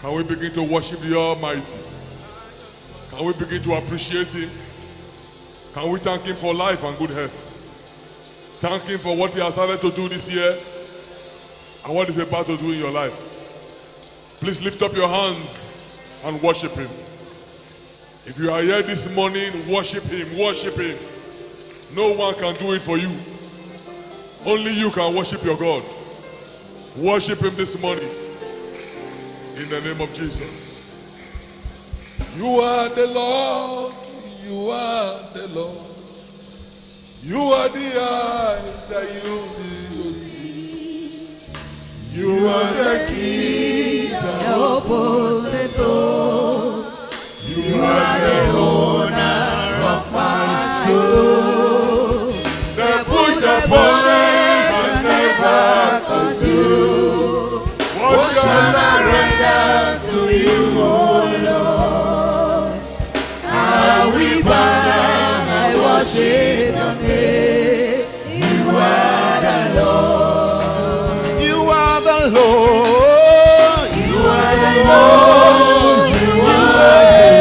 Can we begin to worship the Almighty? Can we begin to appreciate Him? Can we thank Him for life and good health? Thank Him for what He has started to do this year and what He's about to do in your life. Please lift up your hands and worship Him. If you are here this morning, worship Him, worship Him. No one can do it for you. Only you can worship your God. Worship Him this morning. In the name of Jesus. You are the Lord. You are the Lord. You are the eyes I use to see. You are the key that opens the door. You are the owner of my soul. The push upon and never consume. What shall I render to you, O Lord? I will bow, I worship your name. You are the Lord. You are the Lord. You are the Lord. You are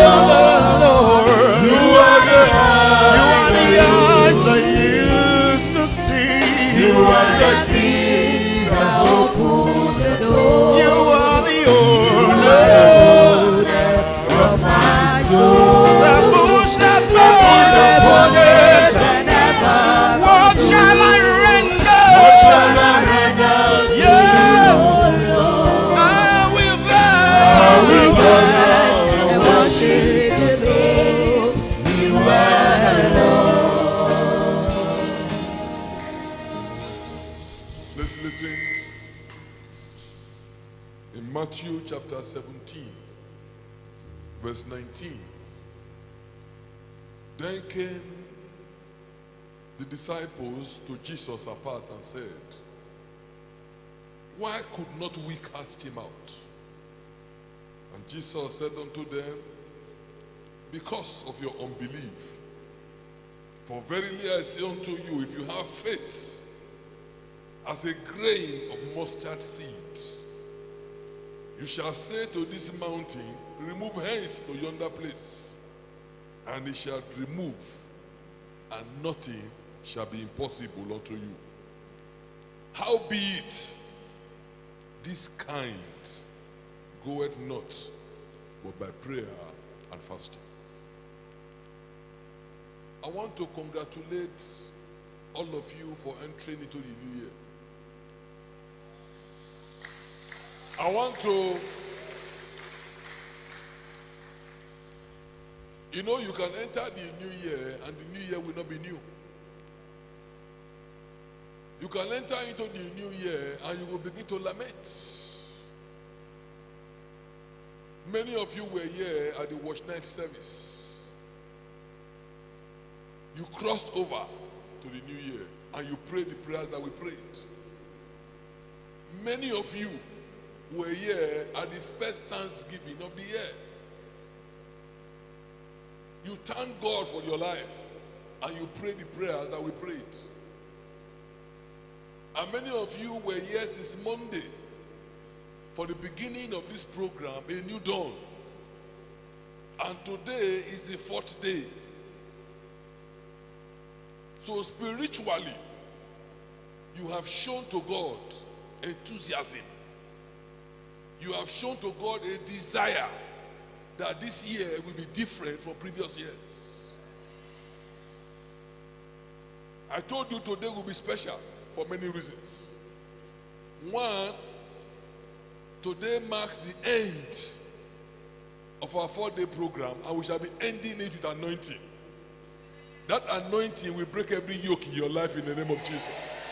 the Lord. You are the eyes I used to see. You are the key that opened the door. You are the owner of my soul. The bush that upon it and never. What shall I render? What shall I render? Yes, I will bow and worship the Lord. You are Lord. Let's listen. In Matthew chapter 17, verse 19. Then came the disciples to Jesus apart and said, why could not we cast him out? And Jesus said unto them, because of your unbelief. For verily I say unto you, if you have faith as a grain of mustard seed, you shall say to this mountain, remove hence to yonder place, and it shall remove, and nothing shall be impossible unto you. Howbeit, this kind goeth not, but by prayer and fasting. I want to congratulate all of you for entering into the new year. I want to, you know, you can enter the new year and the new year will not be new. You can enter into the new year and you will begin to lament. Many of you were here at the watch night service. You crossed over to the new year and you prayed the prayers that we prayed. Many of you were here at the first Thanksgiving of the year. You thank God for your life and you pray the prayers that we prayed. And many of you were here since Monday for the beginning of this program, A New Dawn. And today is the 4th day. So spiritually, you have shown to God enthusiasm. You have shown to God a desire that this year will be different from previous years. I told you today will be special for many reasons. One, today marks the end of our 4-day program, and we shall be ending it with anointing. That anointing will break every yoke in your life in the name of Jesus.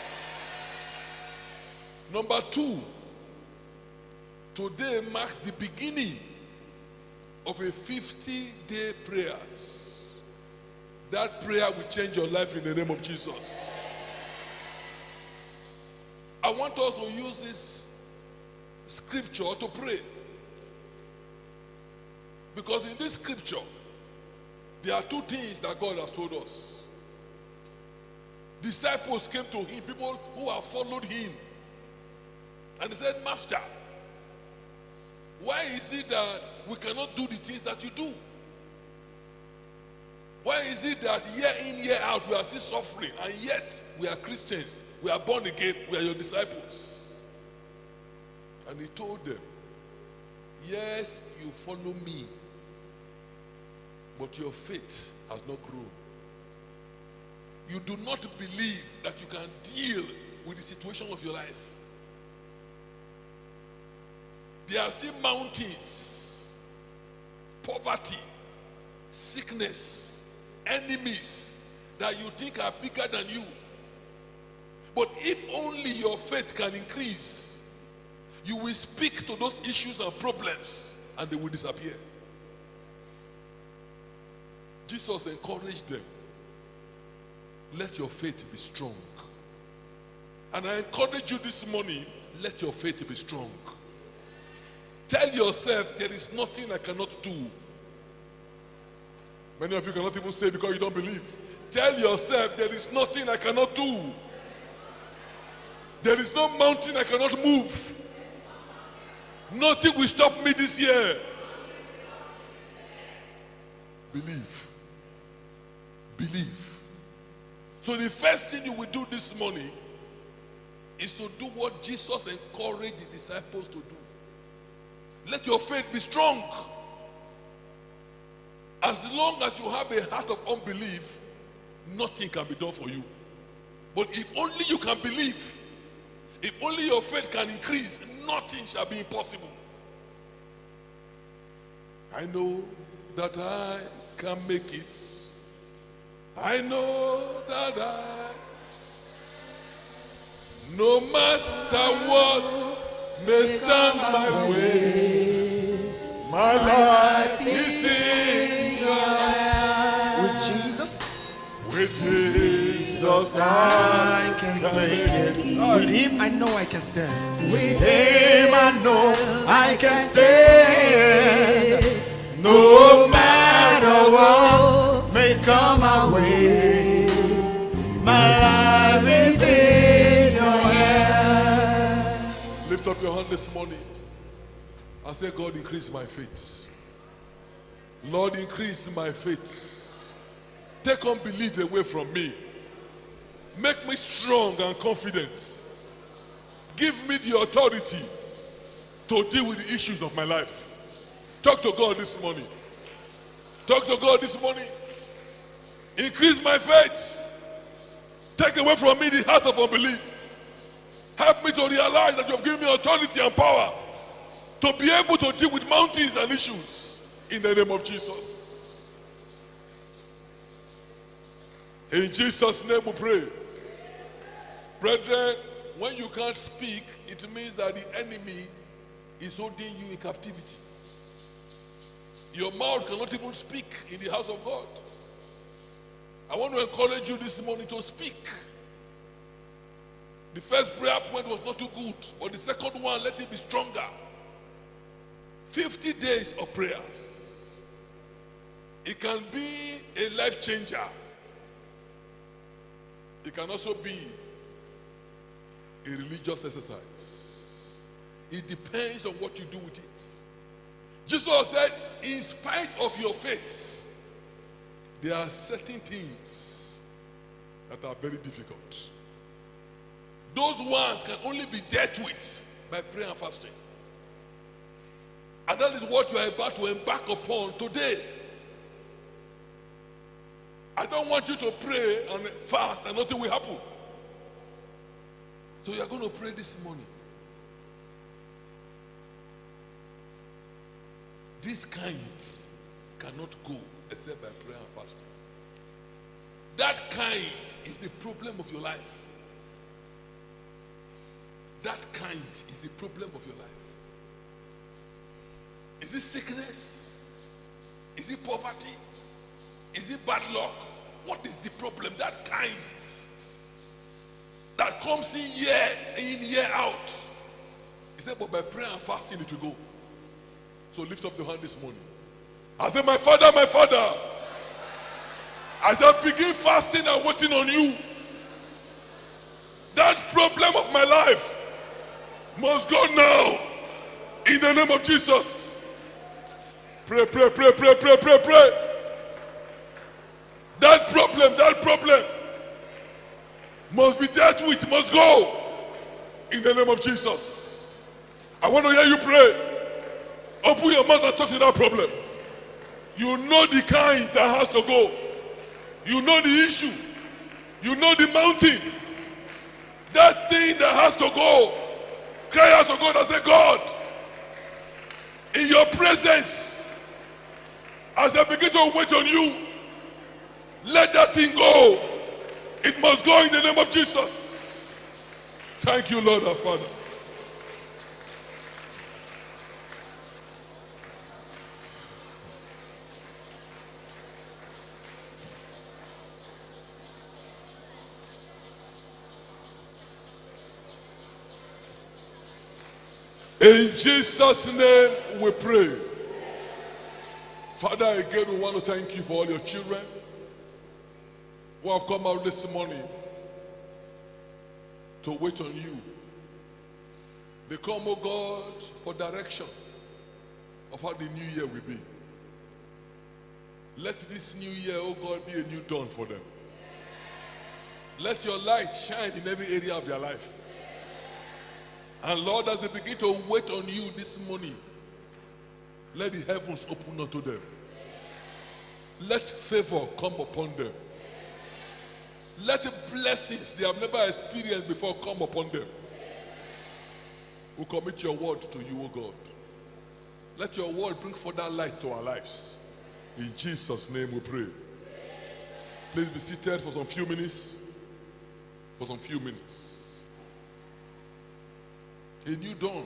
Number 2, today marks the beginning of a 50-day prayers. That prayer will change your life in the name of Jesus. I want us to use this scripture to pray. Because in this scripture, there are 2 things that God has told us. Disciples came to him, people who have followed him. And he said, Master, Why is it that we cannot do the things that you do? Why is it that year in, year out, we are still suffering, and yet we are Christians, we are born again, we are your disciples? And he told them, yes, you follow me, but your faith has not grown. You do not believe that you can deal with the situation of your life. There are still mountains, poverty, sickness, enemies that you think are bigger than you. But if only your faith can increase, you will speak to those issues and problems and they will disappear. Jesus encouraged them, let your faith be strong. And I encourage you this morning, let your faith be strong. Tell yourself, there is nothing I cannot do. Many of you cannot even say because you don't believe. Tell yourself, there is nothing I cannot do. There is no mountain I cannot move. Nothing will stop me this year. Believe. Believe. So the first thing you will do this morning is to do what Jesus encouraged the disciples to do. Let your faith be strong. As long as you have a heart of unbelief, nothing can be done for you. But if only you can believe, if only your faith can increase, nothing shall be impossible. I know that I can make it. I know that no matter what may stand my way, my life is in your hands. With Jesus, I can make it. With him, I know I can stand. With him, I know I can stand. No matter what may come my way, my life is in your hands. Lift up your hand this morning and say, God, increase my faith. Lord, increase my faith. Take unbelief away from me. Make me strong and confident. Give me the authority to deal with the issues of my life. Talk to God this morning. Talk to God this morning. Increase my faith. Take away from me the heart of unbelief. Help me to realize that you have given me authority and power to be able to deal with mountains and issues in the name of Jesus. In Jesus' name we pray. Brethren, when you can't speak, it means that the enemy is holding you in captivity. Your mouth cannot even speak in the house of God. I want to encourage you this morning to speak. The first prayer point was not too good, but the second one, let it be stronger. 50 days of prayers. It can be a life changer. It can also be a religious exercise. It depends on what you do with it. Jesus said, in spite of your faith, there are certain things that are very difficult. Those ones can only be dealt with by prayer and fasting. And that is what you are about to embark upon today. I don't want you to pray and fast and nothing will happen. So you are going to pray this morning. This kind cannot go except by prayer and fasting. That kind is the problem of your life. That kind is the problem of your life. Is it sickness? Is it poverty? Is it bad luck? What is the problem? That kind that comes in, year out. He said, but by prayer and fasting it will go. So lift up your hand this morning. I said, my Father, I said, begin fasting and waiting on you. That problem of my life must go now in the name of Jesus. Pray, pray, pray, pray, pray, pray, pray. That problem must be dealt with, must go in the name of Jesus. I want to hear you pray. Open your mouth and talk to that problem. You know the kind that has to go. You know the issue. You know the mountain. That thing that has to go. Cry out to God and say, God, in your presence, as I begin to wait on you, let that thing go. It must go in the name of Jesus. Thank you, Lord our Father. In Jesus' name we pray. Father, again we want to thank you for all your children who have come out this morning to wait on you. They come, oh God, for direction of how the new year will be. Let this new year, oh God, be a new dawn for them. Let your light shine in every area of their life. And Lord, as they begin to wait on you this morning, let the heavens open unto them. Let favor come upon them. Let the blessings they have never experienced before come upon them. We commit your word to you, O God. Let your word bring further light to our lives. In Jesus' name we pray. Please be seated for some few minutes. For some few minutes. A new dawn.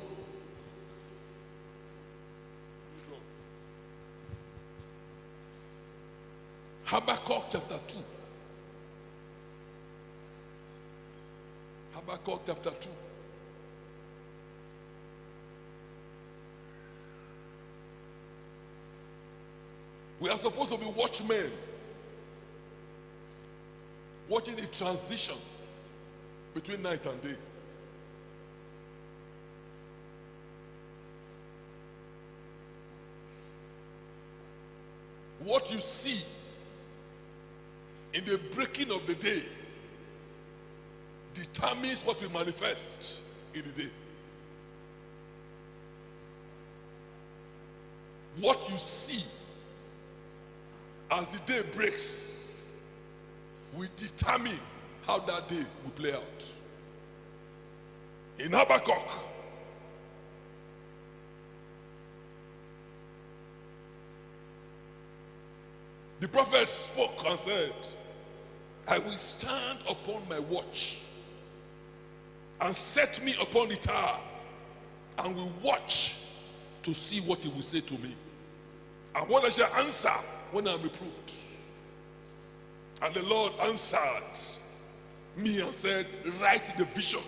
Habakkuk chapter 2. Habakkuk chapter 2. We are supposed to be watchmen, watching the transition between night and day. What you see in the breaking of the day determines what will manifest in the day. What you see as the day breaks will determine how that day will play out. In Habakkuk, the prophet spoke and said, I will stand upon my watch and set me upon the tower and will watch to see what he will say to me and what I shall answer when I am reproved. And the Lord answered me and said, write the vision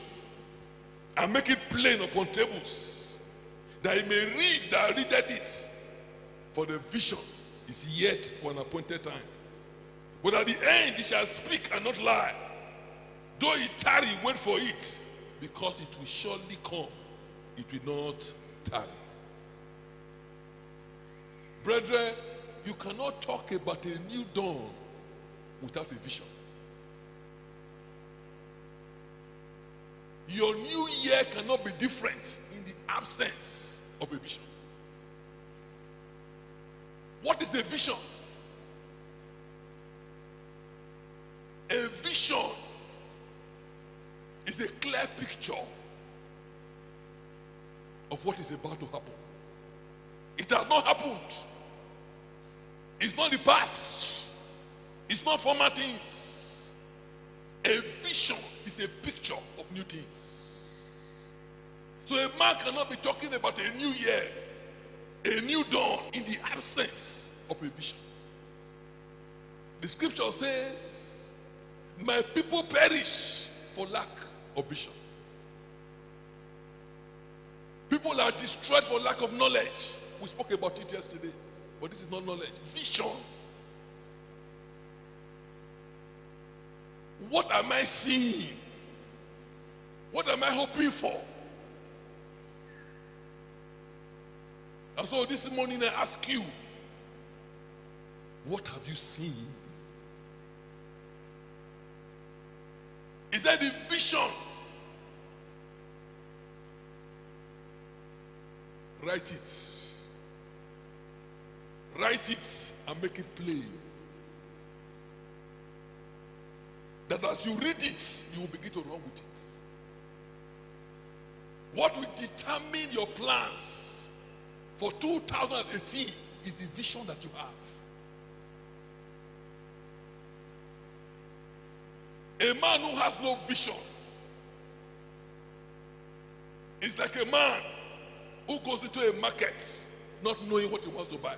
and make it plain upon tables, that he may read that readeth it, for the vision is yet for an appointed time. But at the end he shall speak and not lie. Though he tarry, wait for it, because it will surely come. It will not tarry. Brethren, you cannot talk about a new dawn without a vision. Your new year cannot be different in the absence of a vision. What is a vision? A vision is a clear picture of what is about to happen. It has not happened. It's not the past. It's not former things. A vision is a picture of new things. So a man cannot be talking about a new year, a new dawn, in the absence of a vision. The scripture says, my people perish for lack of vision. People are destroyed for lack of knowledge. We spoke about it yesterday, but this is not knowledge. Vision. What am I seeing? What am I hoping for? And so this morning I ask you, what have you seen? Is that the vision? Write it. Write it and make it plain. That as you read it, you will begin to run with it. What will determine your plans for 2018 is the vision that you have. A man who has no vision is like a man who goes into a market not knowing what he wants to buy.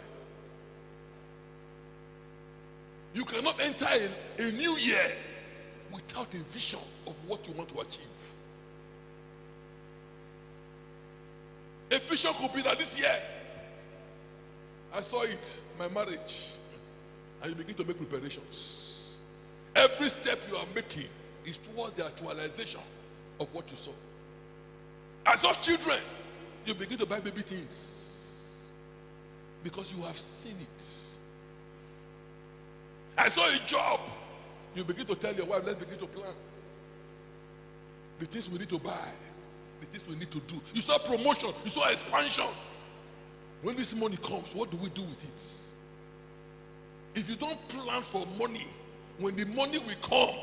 You cannot enter a new year without a vision of what you want to achieve. A vision could be that this year, I saw it, my marriage, and you begin to make preparations. Every step you are making is towards the actualization of what you saw. I saw children, you begin to buy baby things because you have seen it. I saw a job, you begin to tell your wife, let's begin to plan the things we need to buy, the things we need to do. You saw promotion, you saw expansion. When this money comes, what do we do with it? If you don't plan for money, when the money will come,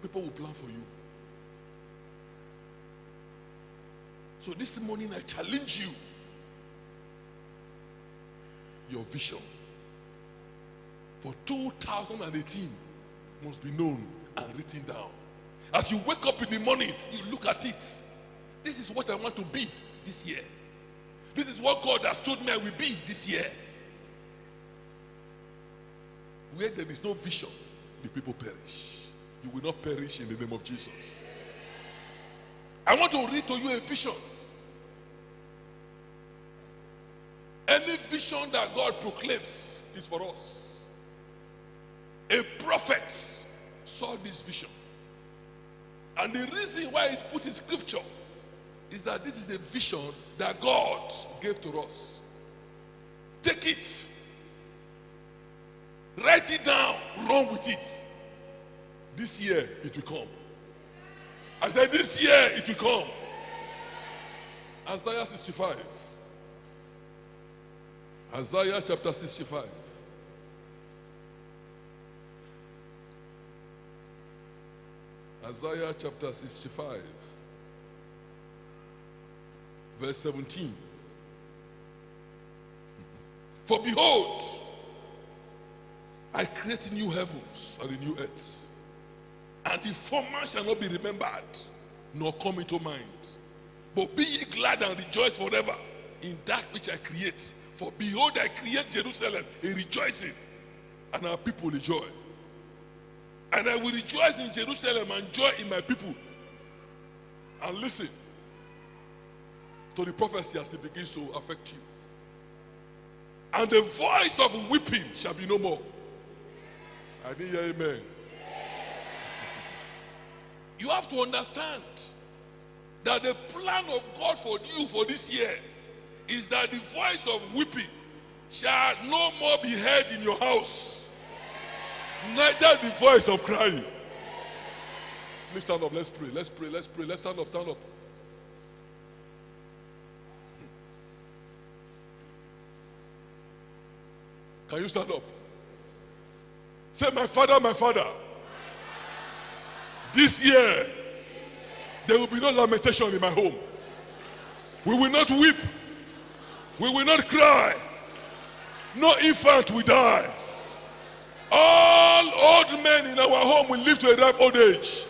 people will plan for you. So this morning I challenge you. Your vision for 2018 must be known and written down. As you wake up in the morning, you look at it. This is what I want to be this year. This is what God has told me I will be this year. Where there is no vision, the people perish. You will not perish in the name of Jesus. I want to read to you a vision. Any vision that God proclaims is for us. A prophet saw this vision. And the reason why it's put in scripture is that this is a vision that God gave to us. Take it. Write it down. Run with it. This year it will come. I said this year it will come. Isaiah 65. Isaiah chapter 65. Isaiah chapter 65. Verse 17. For behold, I create new heavens and a new earth, and the former shall not be remembered, nor come into mind. But be ye glad and rejoice forever in that which I create. For behold, I create Jerusalem a rejoicing, and our people will joy. And I will rejoice in Jerusalem and joy in my people. And listen to the prophecy as it begins to affect you. And the voice of weeping shall be no more. I didn't hear amen. You have to understand that the plan of God for you for this year is that the voice of weeping shall no more be heard in your house, neither the voice of crying. Please stand up, let's pray, let's pray, let's pray, let's stand up, stand up. Can you stand up? Say, my Father, this year there will be no lamentation in my home. We will not weep. We will not cry. No infant will die. All old men in our home will live to a ripe old age.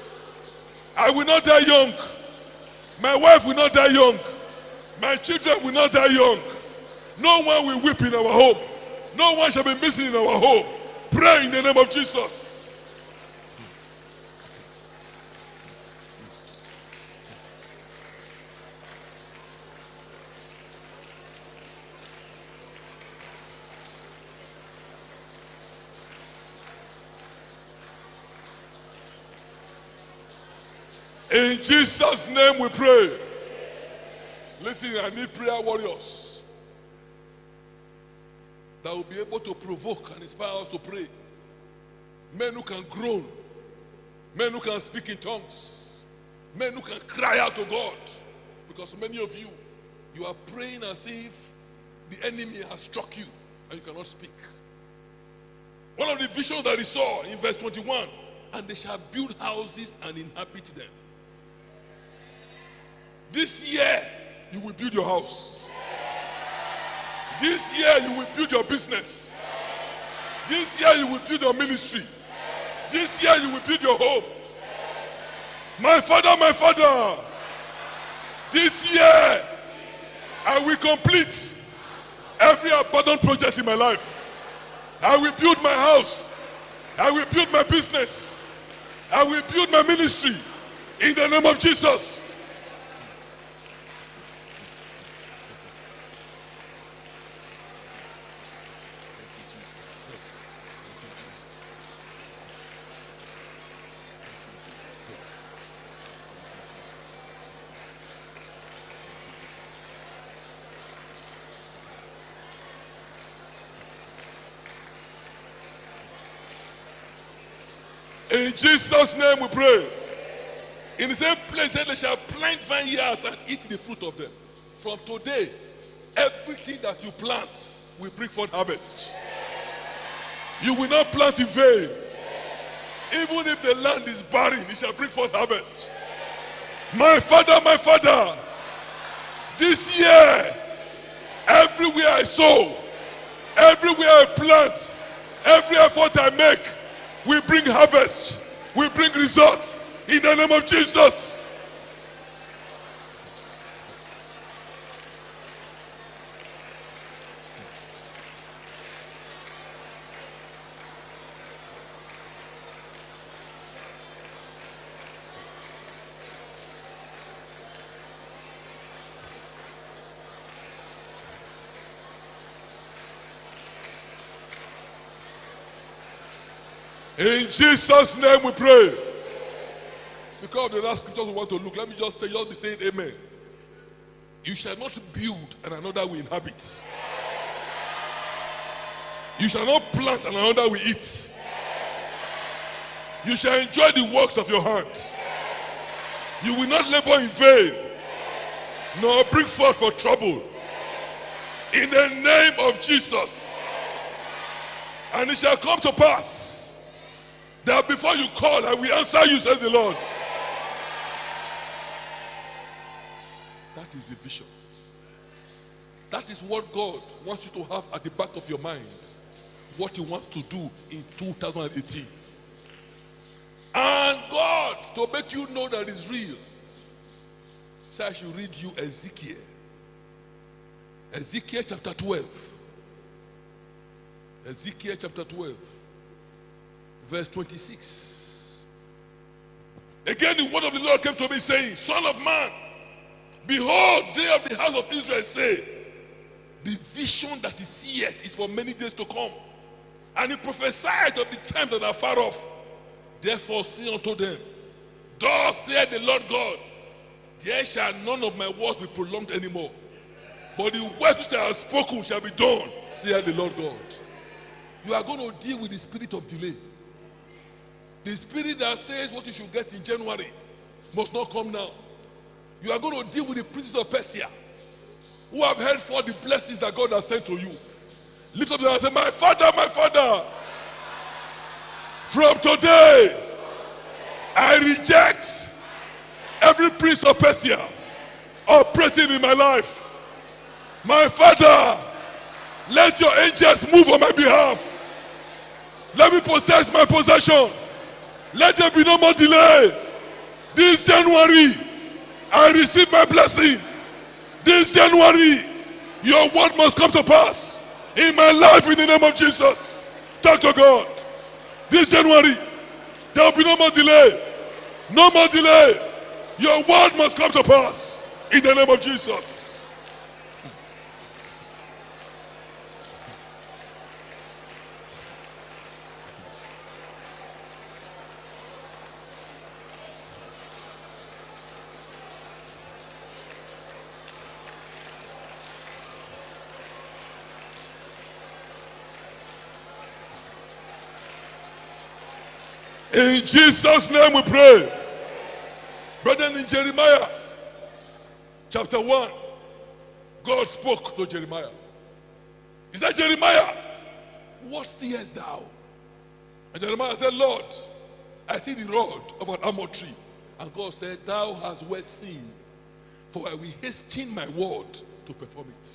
I will not die young. My wife will not die young. My children will not die young. No one will weep in our home. No one shall be missing in our home. Pray in the name of Jesus. In Jesus' name we pray. Listen, I need prayer warriors that will be able to provoke and inspire us to pray. Men who can groan. Men who can speak in tongues. Men who can cry out to God. Because many of you, you are praying as if the enemy has struck you and you cannot speak. One of the visions that he saw in verse 21, and they shall build houses and inhabit them. This year, you will build your house. This year, you will build your business. This year, you will build your ministry. This year, you will build your home. My father, this year, I will complete every abandoned project in my life. I will build my house. I will build my business. I will build my ministry in the name of Jesus. In Jesus' name we pray. In the same place that they shall plant vineyards and eat the fruit of them. From today, everything that you plant will bring forth harvest. You will not plant in vain. Even if the land is barren, it shall bring forth harvest. My father, this year, everywhere I sow, everywhere I plant, every effort I make, we bring harvest. We bring results in the name of Jesus. In Jesus' name we pray. Because of the last scriptures we want to look, let me just tell you, just be saying amen. You shall not build and another will inhabit. You shall not plant and another will eat. You shall enjoy the works of your hand. You will not labor in vain, nor bring forth for trouble. In the name of Jesus. And it shall come to pass that before you call, I will answer you, says the Lord. That is the vision. That is what God wants you to have at the back of your mind. What he wants to do in 2018. And God, to make you know that it's real, so I should read you Ezekiel. Ezekiel chapter 12. Ezekiel chapter 12. Verse 26. Again, the word of the Lord came to me saying, Son of man, behold, they of the house of Israel say, the vision that he seeth is for many days to come. And he prophesied of the times that are far off. Therefore say unto them, thus saith the Lord God, there shall none of my words be prolonged anymore, but the words which I have spoken shall be done, saith the Lord God. You are going to deal with the spirit of delay. The spirit that says what you should get in January must not come now. You are going to deal with the princes of Persia who have held for the blessings that God has sent to you. Lift up your hand and say, my father, from today, I reject every prince of Persia operating in my life. My father, let your angels move on my behalf. Let me possess my possession. Let there be no more delay. This January, I receive my blessing. This January, your word must come to pass in my life in the name of Jesus. Talk to God. This January, there will be no more delay. No more delay. Your word must come to pass in the name of Jesus. In Jesus' name we pray. Brethren, in Jeremiah chapter 1, God spoke to Jeremiah. He said, Jeremiah, what seest thou? And Jeremiah said, Lord, I see the rod of an almond tree. And God said, thou hast well seen, for I will hasten my word to perform it.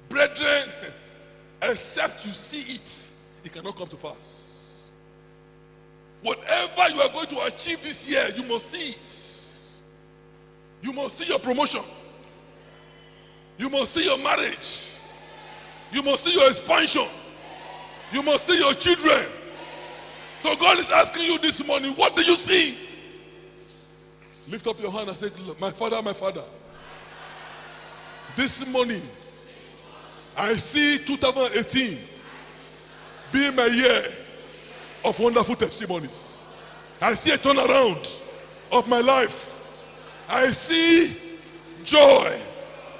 Brethren, except you see it, it cannot come to pass. Whatever you are going to achieve this year, you must see it. You must see your promotion. You must see your marriage. You must see your expansion. You must see your children. So God is asking you this morning, what do you see? Lift up your hand and say, my Father, this morning, I see 2018 being my year of wonderful testimonies. I see a turnaround of my life. I see joy,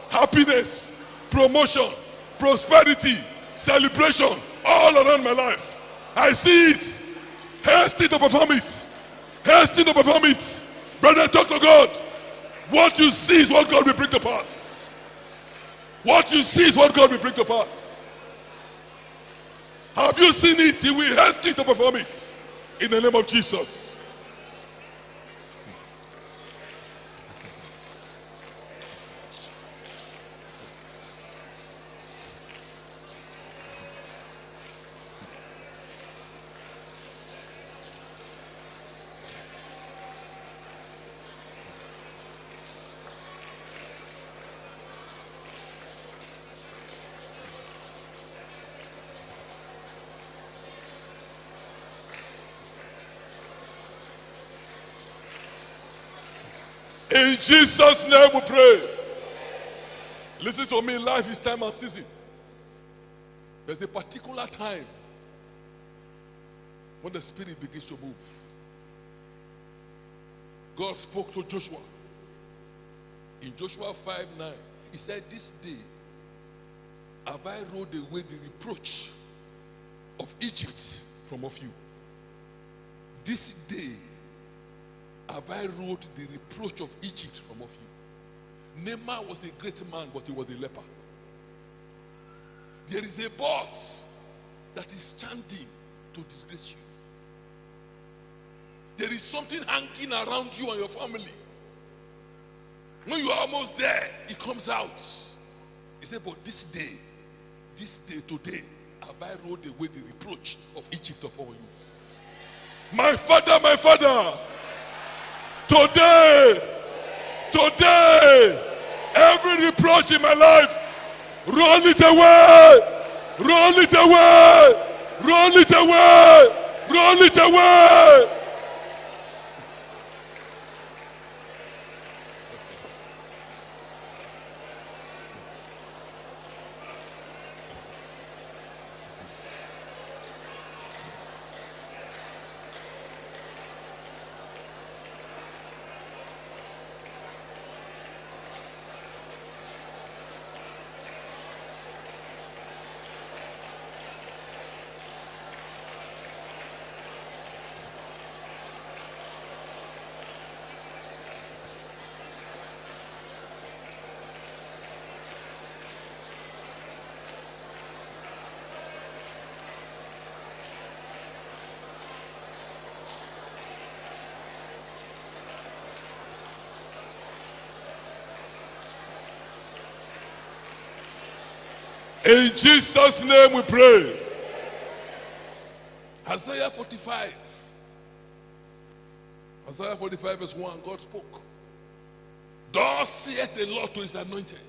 happiness, promotion, prosperity, celebration all around my life. I see it. Hasten to perform it. Hasten to perform it. Brother, talk to God. What you see is what God will bring to pass. What you see is what God will bring to pass. Have you seen it? He will hasten to perform it. In the name of Jesus. In Jesus' name we pray. Listen to me, life is time and season. There's a particular time when the Spirit begins to move. God spoke to Joshua. In Joshua 5:9, he said, this day have I rolled away the reproach of Egypt from off you. This day have I rolled the reproach of Egypt from off you. Naaman was a great man, but he was a leper. There is a box that is chanting to disgrace you. There is something hanging around you and your family. When you are almost there, it comes out. He said, but this day, today, have I rolled away the reproach of Egypt of all you. My Father, today, every reproach in my life, roll it away, roll it away, roll it away, roll it away. In Jesus' name we pray. Isaiah 45. Isaiah 45 verse 1, God spoke. Thus saith the Lord to his anointed.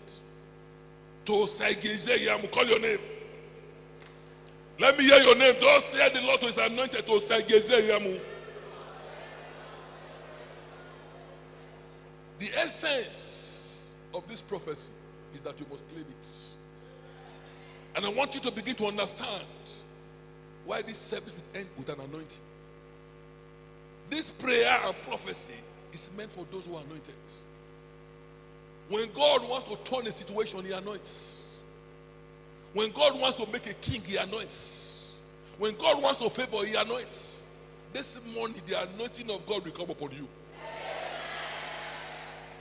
To Saigezeyam, call your name. Let me hear your name. Thus saith the Lord to his anointed, to Saigezeyam. The essence of this prophecy is that you must claim it. And I want you to begin to understand why this service will end with an anointing. This prayer and prophecy is meant for those who are anointed. When God wants to turn a situation, he anoints. When God wants to make a king, he anoints. When God wants to favor, he anoints. this morning the anointing of God will come upon you.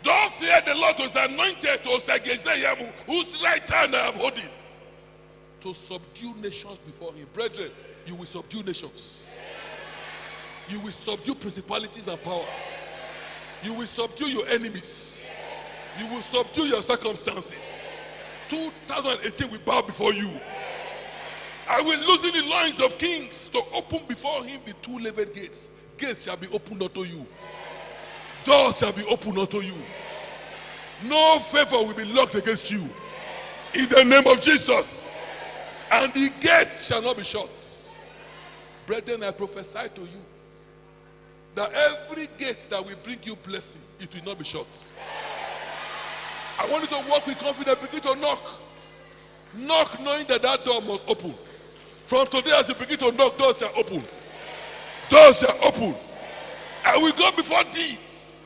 Thus said the Lord was anointed to Segezeyemu, whose right hand I have holding, to subdue nations before him. Brethren, you will subdue nations. You will subdue principalities and powers. You will subdue your enemies. You will subdue your circumstances. 2018 will bow before you. I will loosen the loins of kings to open before him the two-leaved gates. Gates shall be opened unto you. Doors shall be opened unto you. No favor will be locked against you. In the name of Jesus. And the gates shall not be shut. Brethren, I prophesy to you that every gate that will bring you blessing, it will not be shut. I want you to walk with confidence. Begin to knock. Knock knowing that that door must open. From today as you begin to knock, doors shall open. Doors shall open. I will go before thee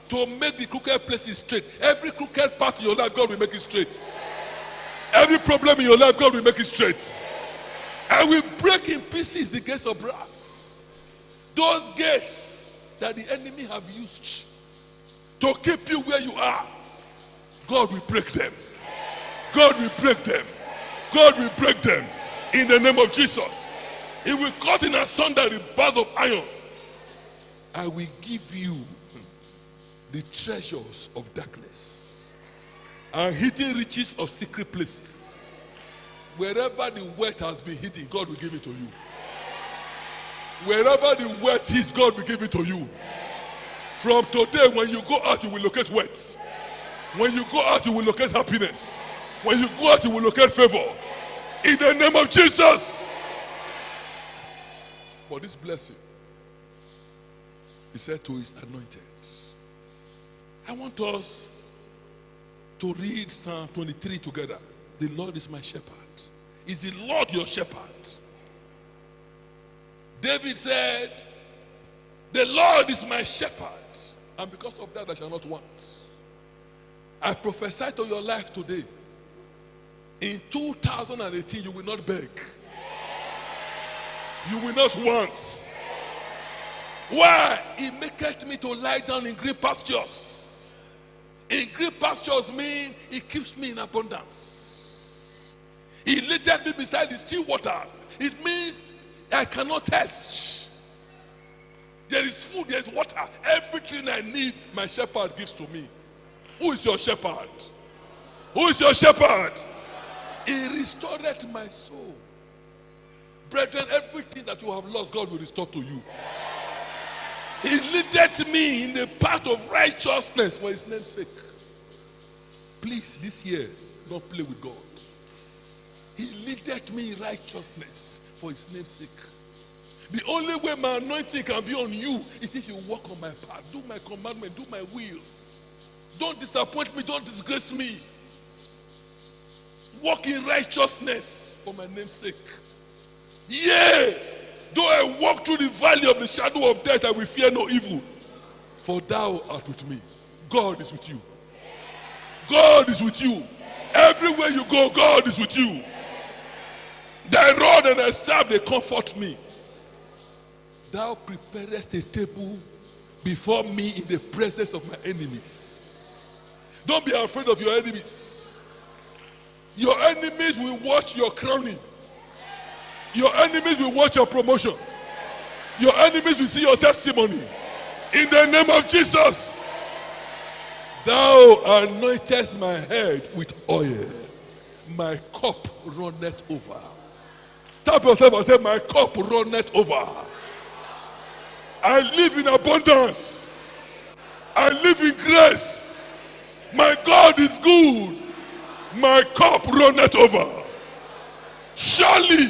to make the crooked places straight. Every crooked part in your life, God will make it straight. Every problem in your life, God will make it straight. I will break in pieces the gates of brass. Those gates that the enemy have used to keep you where you are, God will break them. God will break them. God will break them in the name of Jesus. He will cut in asunder the bars of iron. I will give you the treasures of darkness and hidden riches of secret places. Wherever the wealth has been hidden, God will give it to you. Wherever the wealth is, God will give it to you. From today, when you go out, you will locate wealth. When you go out, you will locate happiness. When you go out, you will locate favor. In the name of Jesus. For this blessing, he said to his anointed. I want us to read Psalm 23 together. The Lord is my shepherd. Is the Lord your shepherd? David said, the Lord is my shepherd, and because of that I shall not want. I prophesy to your life today. In 2018, you will not beg. You will not want. Why? He maketh me to lie down in green pastures. In green pastures mean he keeps me in abundance. He leadeth me beside the still waters. It means I cannot thirst. There is food, there is water. Everything I need, my shepherd gives to me. Who is your shepherd? Who is your shepherd? He restored my soul. Brethren, everything that you have lost, God will restore to you. He leadeth me in the path of righteousness for his name's sake. Please, this year, don't play with God. He leadeth me in righteousness for his name's sake. The only way my anointing can be on you is if you walk on my path. Do my commandment, do my will. Don't disappoint me, don't disgrace me. Walk in righteousness for my name's sake. Yea, though I walk through the valley of the shadow of death, I will fear no evil. For thou art with me. God is with you. God is with you. Everywhere you go, God is with you. Thy rod and thy staff, they comfort me. Thou preparest a table before me in the presence of my enemies. Don't be afraid of your enemies. Your enemies will watch your crowning. Your enemies will watch your promotion. Your enemies will see your testimony. In the name of Jesus. Thou anointest my head with oil. My cup runneth over. Tap yourself and say, my cup runneth over. I live in abundance. I live in grace. My God is good. My cup runneth over. Surely,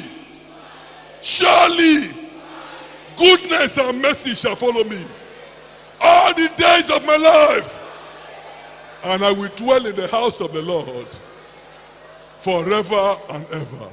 surely, goodness and mercy shall follow me all the days of my life. And I will dwell in the house of the Lord forever and ever.